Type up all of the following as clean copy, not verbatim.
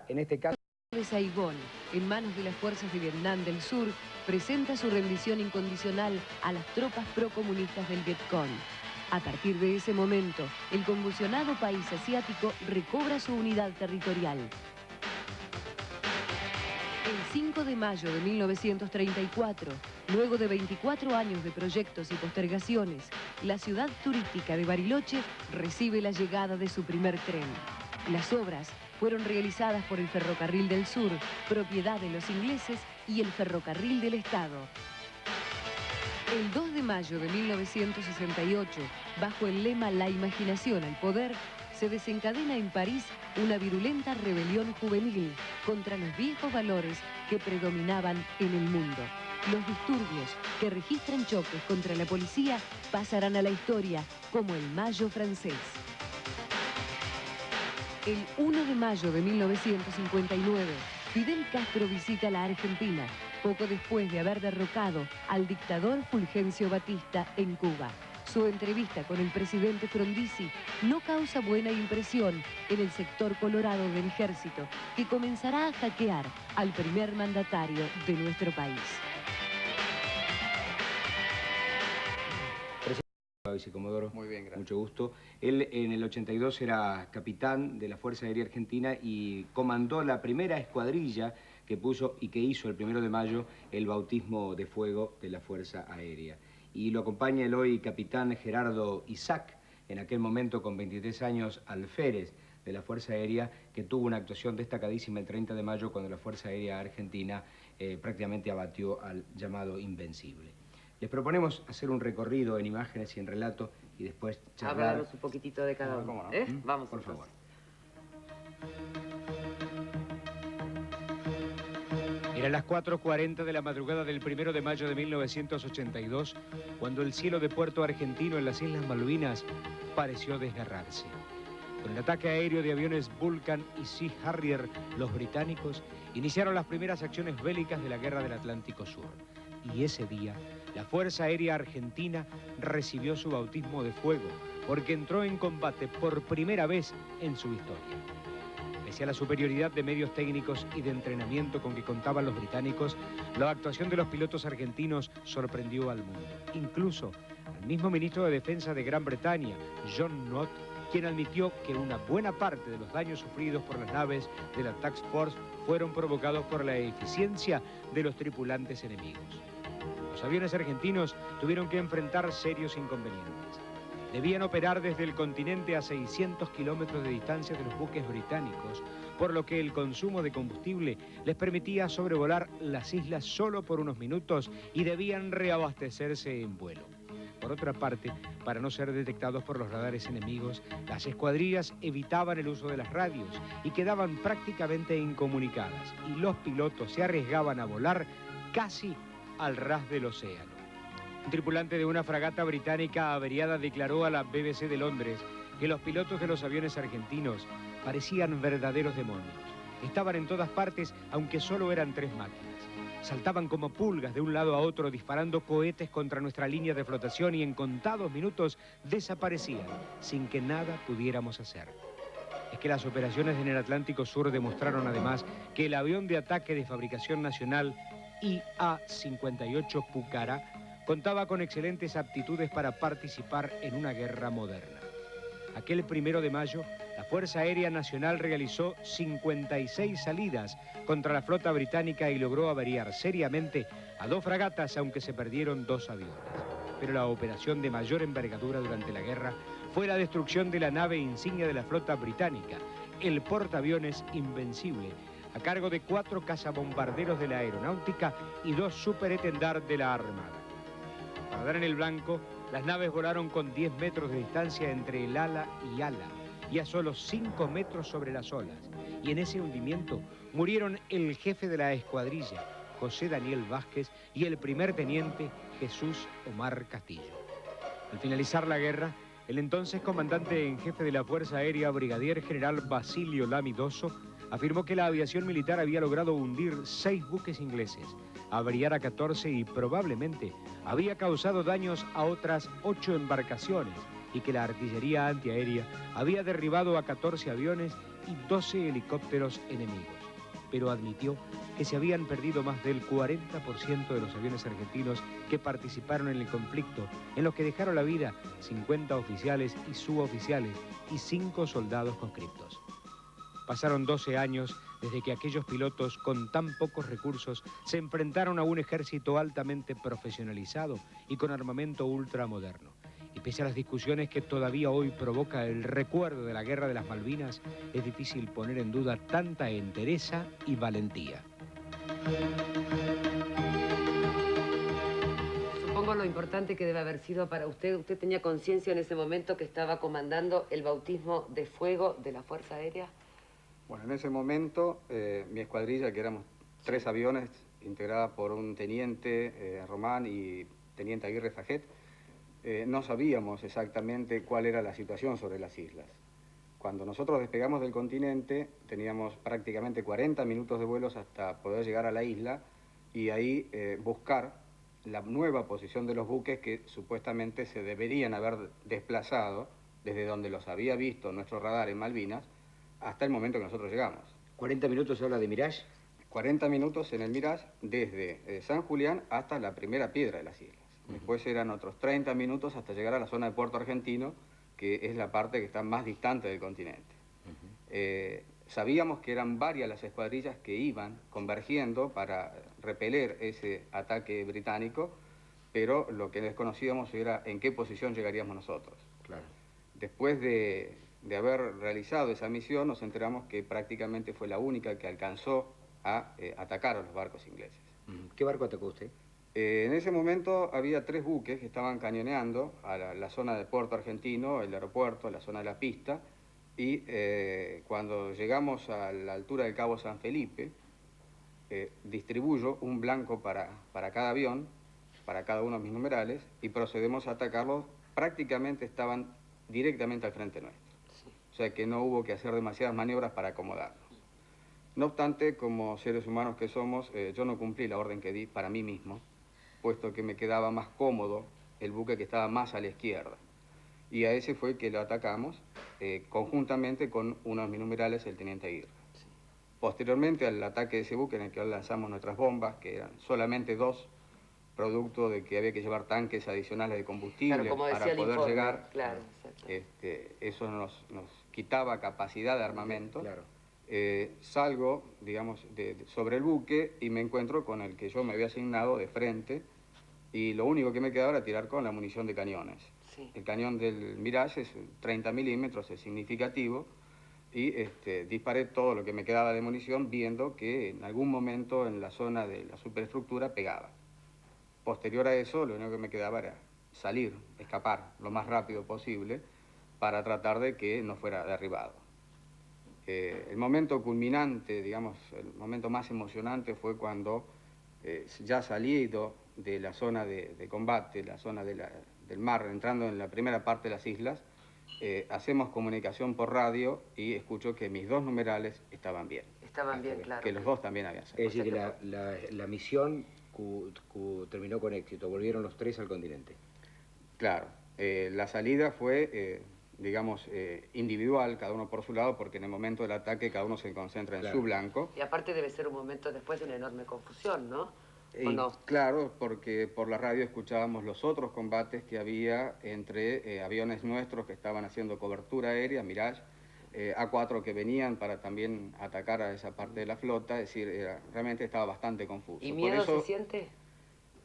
En este caso... de Saigón, en manos de las fuerzas de Vietnam del Sur, presenta su rendición incondicional a las tropas procomunistas del Vietcong. A partir de ese momento, el convulsionado país asiático recobra su unidad territorial. El 5 de mayo de 1934, luego de 24 años de proyectos y postergaciones, la ciudad turística de Bariloche recibe la llegada de su primer tren. Las obras fueron realizadas por el Ferrocarril del Sur, propiedad de los ingleses, y el Ferrocarril del Estado. El 2 de mayo de 1968, bajo el lema "La imaginación al poder", se desencadena en París una virulenta rebelión juvenil contra los viejos valores que predominaban en el mundo. Los disturbios que registran choques contra la policía pasarán a la historia como el Mayo francés. El 1 de mayo de 1959, Fidel Castro visita la Argentina, poco después de haber derrocado al dictador Fulgencio Batista en Cuba. Su entrevista con el presidente Frondizi no causa buena impresión en el sector colorado del ejército, que comenzará a hackear al primer mandatario de nuestro país. Vicecomodoro, muy bien, gracias. Mucho gusto. Él en el 82 era capitán de la Fuerza Aérea Argentina y comandó la primera escuadrilla que puso y que hizo el 1 de mayo el bautismo de fuego de la Fuerza Aérea. Y lo acompaña el hoy capitán Gerardo Isaac, en aquel momento con 23 años alférez de la Fuerza Aérea, que tuvo una actuación destacadísima el 30 de mayo cuando la Fuerza Aérea Argentina prácticamente abatió al llamado Invencible. Les proponemos hacer un recorrido en imágenes y en relato y después charlar. Hablamos un poquitito de cada uno. No? Vamos, por favor. Eran las 4:40 de la madrugada del 1 de mayo de 1982, cuando el cielo de Puerto Argentino en las Islas Malvinas pareció desgarrarse. Con el ataque aéreo de aviones Vulcan y Sea Harrier, los británicos iniciaron las primeras acciones bélicas de la Guerra del Atlántico Sur. Y ese día, la Fuerza Aérea Argentina recibió su bautismo de fuego, porque entró en combate por primera vez en su historia. Pese a la superioridad de medios técnicos y de entrenamiento con que contaban los británicos, la actuación de los pilotos argentinos sorprendió al mundo. Incluso al mismo ministro de Defensa de Gran Bretaña, John Nott, quien admitió que una buena parte de los daños sufridos por las naves de la Task Force fueron provocados por la eficiencia de los tripulantes enemigos. Los aviones argentinos tuvieron que enfrentar serios inconvenientes. Debían operar desde el continente a 600 kilómetros de distancia de los buques británicos, por lo que el consumo de combustible les permitía sobrevolar las islas solo por unos minutos y debían reabastecerse en vuelo. Por otra parte, para no ser detectados por los radares enemigos, las escuadrillas evitaban el uso de las radios y quedaban prácticamente incomunicadas, y los pilotos se arriesgaban a volar casi al ras del océano. Un tripulante de una fragata británica averiada declaró a la BBC de Londres que los pilotos de los aviones argentinos parecían verdaderos demonios. Estaban en todas partes, aunque solo eran 3 máquinas. Saltaban como pulgas de un lado a otro disparando cohetes contra nuestra línea de flotación y en contados minutos desaparecían sin que nada pudiéramos hacer. Es que las operaciones en el Atlántico Sur demostraron además que el avión de ataque de fabricación nacional IA-58 Pucará contaba con excelentes aptitudes para participar en una guerra moderna. Aquel 1 de mayo, la Fuerza Aérea Nacional realizó 56 salidas contra la flota británica y logró averiar seriamente a 2 fragatas, aunque se perdieron 2 aviones. Pero la operación de mayor envergadura durante la guerra fue la destrucción de la nave insignia de la flota británica, el portaaviones Invencible, a cargo de 4 cazabombarderos de la aeronáutica y 2 superetendard de la Armada. Para dar en el blanco, las naves volaron con 10 metros de distancia entre el ala y a solo 5 metros sobre las olas. Y en ese hundimiento murieron el jefe de la escuadrilla, José Daniel Vázquez, y el primer teniente, Jesús Omar Castillo. Al finalizar la guerra, el entonces comandante en jefe de la Fuerza Aérea, brigadier general Basilio Lamidoso, afirmó que la aviación militar había logrado hundir 6 buques ingleses, averiar a 14 y probablemente había causado daños a otras 8 embarcaciones y que la artillería antiaérea había derribado a 14 aviones y 12 helicópteros enemigos, pero admitió que se habían perdido más del 40% de los aviones argentinos que participaron en el conflicto, en los que dejaron la vida 50 oficiales y suboficiales y 5 soldados conscriptos. Pasaron 12 años desde que aquellos pilotos con tan pocos recursos se enfrentaron a un ejército altamente profesionalizado y con armamento ultramoderno. Y pese a las discusiones que todavía hoy provoca el recuerdo de la Guerra de las Malvinas, es difícil poner en duda tanta entereza y valentía. Supongo lo importante que debe haber sido para usted. ¿Usted tenía conciencia en ese momento que estaba comandando el bautismo de fuego de la Fuerza Aérea? Bueno, en ese momento, mi escuadrilla, que éramos 3 aviones, integrada por un teniente Román y teniente Aguirre Fajet, no sabíamos exactamente cuál era la situación sobre las islas. Cuando nosotros despegamos del continente, teníamos prácticamente 40 minutos de vuelos hasta poder llegar a la isla y ahí buscar la nueva posición de los buques que supuestamente se deberían haber desplazado desde donde los había visto nuestro radar en Malvinas hasta el momento que nosotros llegamos. ¿40 minutos se habla de Mirage? 40 minutos en el Mirage desde San Julián hasta la primera piedra de las islas. Después eran otros 30 minutos hasta llegar a la zona de Puerto Argentino, que es la parte que está más distante del continente. Sabíamos que eran varias las escuadrillas que iban convergiendo para repeler ese ataque británico, pero lo que desconocíamos era en qué posición llegaríamos nosotros. Claro. Después de haber realizado esa misión, nos enteramos que prácticamente fue la única que alcanzó a atacar a los barcos ingleses. ¿Qué barco atacó usted? En ese momento había 3 buques que estaban cañoneando a la zona de Puerto Argentino, el aeropuerto, la zona de la pista, y cuando llegamos a la altura del Cabo San Felipe, distribuyo un blanco para cada avión, para cada uno de mis numerales, y procedemos a atacarlos. Prácticamente estaban directamente al frente nuestro. O sea que no hubo que hacer demasiadas maniobras para acomodarnos. No obstante, como seres humanos que somos, yo no cumplí la orden que di para mí mismo, puesto que me quedaba más cómodo el buque que estaba más a la izquierda. Y a ese fue que lo atacamos, conjuntamente con uno de mis numerales, el teniente Aguirre. Sí. Posteriormente al ataque de ese buque, en el que lanzamos nuestras bombas, que eran solamente 2, producto de que había que llevar tanques adicionales de combustible, claro, para poder informe, llegar. Claro, eso nos quitaba capacidad de armamento. Claro. Salgo, digamos, sobre el buque y me encuentro con el que yo me había asignado de frente, y lo único que me quedaba era tirar con la munición de cañones. Sí. El cañón del Mirage es 30 milímetros, es significativo, y disparé todo lo que me quedaba de munición, viendo que en algún momento en la zona de la superestructura pegaba. Posterior a eso, lo único que me quedaba era salir, escapar lo más rápido posible para tratar de que no fuera derribado. El momento culminante, digamos, el momento más emocionante fue cuando, ya salido de la zona de combate, la zona del mar, entrando en la primera parte de las islas, hacemos comunicación por radio y escucho que mis 2 numerales estaban bien. Estaban bien, claro. Que los 2 también habían salido. Es decir, que la misión terminó con éxito, volvieron los 3 al continente. Claro, la salida fue, digamos, individual, cada uno por su lado, porque en el momento del ataque cada uno se concentra en su blanco. Y aparte debe ser un momento después de una enorme confusión, ¿no? ¿O no? Claro, porque por la radio escuchábamos los otros combates que había entre aviones nuestros que estaban haciendo cobertura aérea, Mirage, A4 que venían para también atacar a esa parte de la flota, es decir, realmente estaba bastante confuso. ¿Y miedo se siente?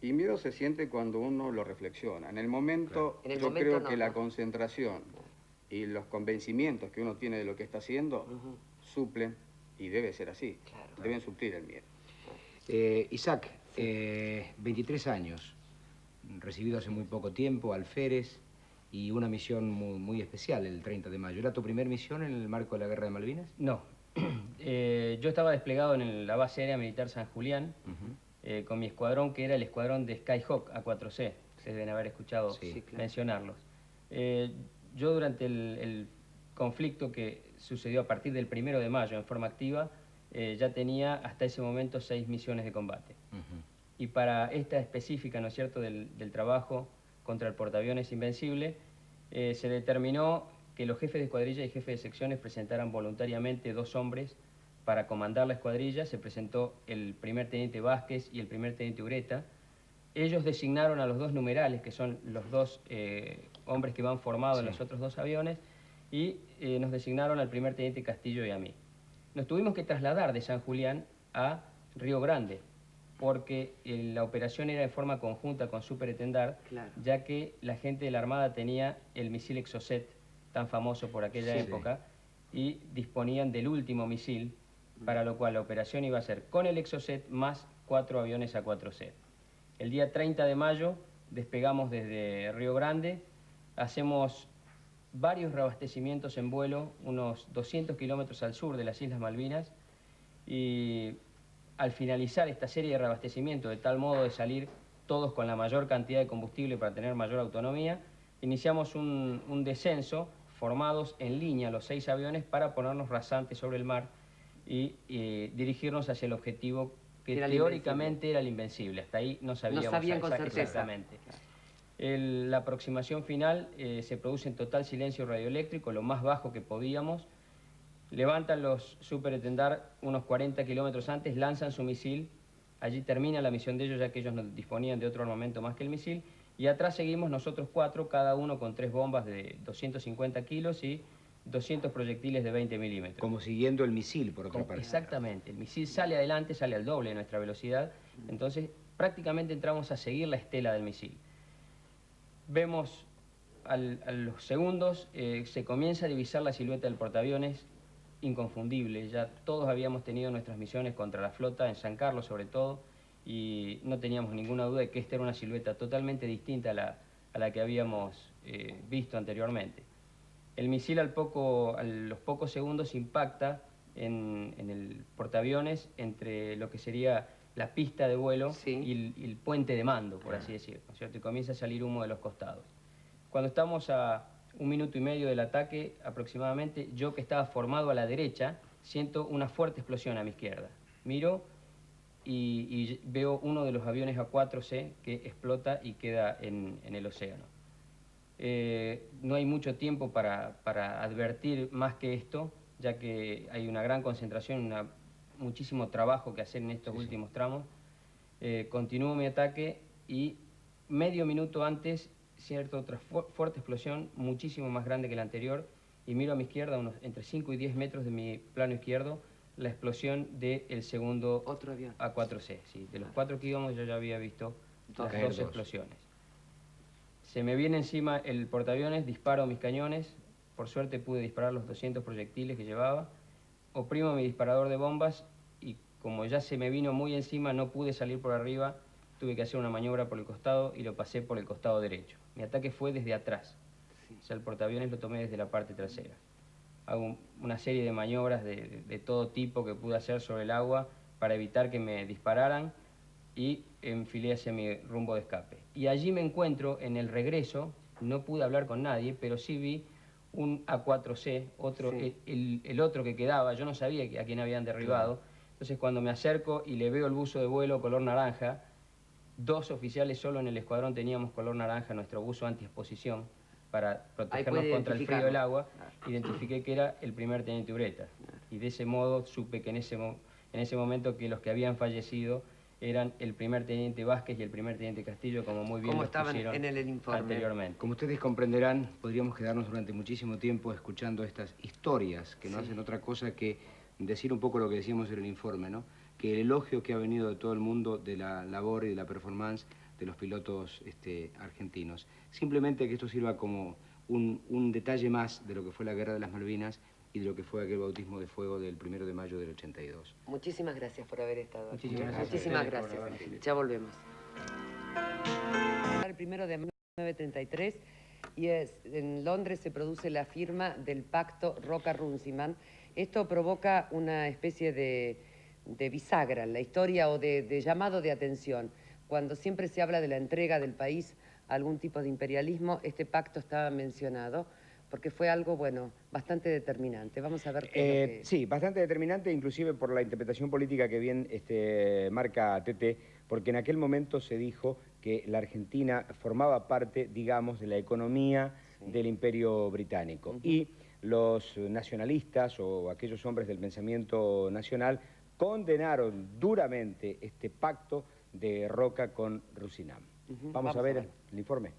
Y miedo se siente cuando uno lo reflexiona. En el momento, en el yo momento creo no, que la concentración y los convencimientos que uno tiene de lo que está haciendo suplen, y debe ser así, deben suplir el miedo. Isaac, 23 años, recibido hace muy poco tiempo, alférez, y una misión muy especial, el 30 de mayo. ¿Era tu primera misión en el marco de la Guerra de Malvinas? No. Yo estaba desplegado en la base aérea militar San Julián, con mi escuadrón, que era el escuadrón de Skyhawk A4C. Ustedes deben haber escuchado mencionarlos. Yo durante el conflicto que sucedió a partir del 1 de mayo en forma activa, ya tenía hasta ese momento 6 misiones de combate. Y para esta específica, ¿no es cierto?, del trabajo contra el portaaviones Invencible, se determinó que los jefes de escuadrilla y jefes de secciones presentaran voluntariamente 2 hombres para comandar la escuadrilla. Se presentó el primer teniente Vázquez y el primer teniente Ureta. Ellos designaron a los 2 numerales, que son los 2 hombres que van formados en los otros 2 aviones, y nos designaron al primer teniente Castillo y a mí. Nos tuvimos que trasladar de San Julián a Río Grande, porque la operación era de forma conjunta con Superetendard, ya que la gente de la Armada tenía el misil Exocet, tan famoso por aquella época, y disponían del último misil, para lo cual la operación iba a ser con el Exocet más 4 aviones A4C. El día 30 de mayo despegamos desde Río Grande, hacemos varios reabastecimientos en vuelo, unos 200 kilómetros al sur de las Islas Malvinas, y al finalizar esta serie de reabastecimientos, de tal modo de salir todos con la mayor cantidad de combustible para tener mayor autonomía, iniciamos un descenso formados en línea los 6 aviones para ponernos rasantes sobre el mar y dirigirnos hacia el objetivo que teóricamente era el Invencible. Hasta ahí no sabían con certeza. Exactamente. La aproximación final se produce en total silencio radioeléctrico, lo más bajo que podíamos. Levantan los Superetendard unos 40 kilómetros antes, lanzan su misil. Allí termina la misión de ellos, ya que ellos no disponían de otro armamento más que el misil. Y atrás seguimos nosotros 4, cada uno con 3 bombas de 250 kilos y 200 proyectiles de 20 milímetros. Como siguiendo el misil, por otra parte. Exactamente. El misil sale adelante, sale al doble de nuestra velocidad. Entonces, prácticamente entramos a seguir la estela del misil. Vemos a los segundos, se comienza a divisar la silueta del portaaviones, inconfundible. Ya todos habíamos tenido nuestras misiones contra la flota, en San Carlos sobre todo, y no teníamos ninguna duda de que esta era una silueta totalmente distinta a la que habíamos visto anteriormente. El misil a los pocos segundos impacta en el portaaviones entre lo que sería la pista de vuelo y el puente de mando, por así decirlo, ¿no es cierto? Y comienza a salir humo de los costados. Cuando estamos a 1 minuto y medio del ataque aproximadamente, yo que estaba formado a la derecha, siento una fuerte explosión a mi izquierda. Miro y veo uno de los aviones A4C que explota y queda en el océano. No hay mucho tiempo para advertir más que esto, ya que hay una gran concentración, muchísimo trabajo que hacer en estos últimos tramos. Continúo mi ataque y medio minuto antes, otra fuerte explosión, muchísimo más grande que la anterior, y miro a mi izquierda, entre 5 y 10 metros de mi plano izquierdo, la explosión del segundo otro avión A4C. Sí, de los 4 que íbamos yo ya había visto las 2 explosiones. Se me viene encima el portaaviones, disparo mis cañones, por suerte pude disparar los 200 proyectiles que llevaba, oprimo mi disparador de bombas y como ya se me vino muy encima no pude salir por arriba, tuve que hacer una maniobra por el costado y lo pasé por el costado derecho. Mi ataque fue desde atrás, o sea, el portaaviones lo tomé desde la parte trasera. Hago una serie de maniobras de todo tipo que pude hacer sobre el agua para evitar que me dispararan y enfilé hacia mi rumbo de escape. Y allí me encuentro en el regreso, no pude hablar con nadie, pero sí vi un A4C, el otro que quedaba, yo no sabía a quién habían derribado. Entonces cuando me acerco y le veo el buzo de vuelo color naranja, 2 oficiales solo en el escuadrón teníamos color naranja, nuestro buzo anti-exposición, para protegernos contra el frío del agua, identifiqué que era el primer teniente Ureta. Y de ese modo supe que en ese momento que los que habían fallecido eran el primer teniente Vázquez y el primer teniente Castillo, como muy bien lo pusieron en el informe anteriormente. Como ustedes comprenderán, podríamos quedarnos durante muchísimo tiempo escuchando estas historias que no hacen otra cosa que decir un poco lo que decíamos en el informe, ¿no? Que el elogio que ha venido de todo el mundo de la labor y de la performance de los pilotos argentinos. Simplemente que esto sirva como un detalle más de lo que fue la Guerra de las Malvinas y de lo que fue aquel bautismo de fuego del 1 de mayo del 82. Muchísimas gracias por haber estado aquí. Muchísimas gracias. Ya volvemos. El 1 de mayo de 1933 y en Londres se produce la firma del pacto Roca-Runciman. Esto provoca una especie de bisagra en la historia o de llamado de atención. Cuando siempre se habla de la entrega del país a algún tipo de imperialismo, este pacto estaba mencionado, porque fue algo, bueno, bastante determinante. Vamos a ver qué es lo que... Sí, bastante determinante, inclusive por la interpretación política que bien marca Tete, porque en aquel momento se dijo que la Argentina formaba parte, digamos, de la economía del Imperio Británico. Y los nacionalistas o aquellos hombres del pensamiento nacional condenaron duramente este pacto de Roca con Rucinam. Vamos a ver el informe.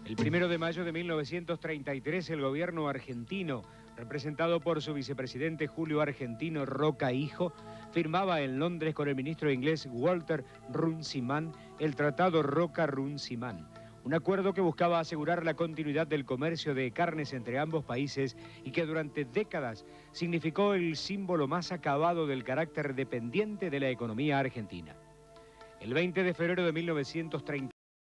El 1 de mayo de 1933, el gobierno argentino, representado por su vicepresidente Julio Argentino Roca Hijo, firmaba en Londres con el ministro inglés Walter Runciman el Tratado Roca-Runciman, un acuerdo que buscaba asegurar la continuidad del comercio de carnes entre ambos países y que durante décadas significó el símbolo más acabado del carácter dependiente de la economía argentina. El 20 de febrero de 1933,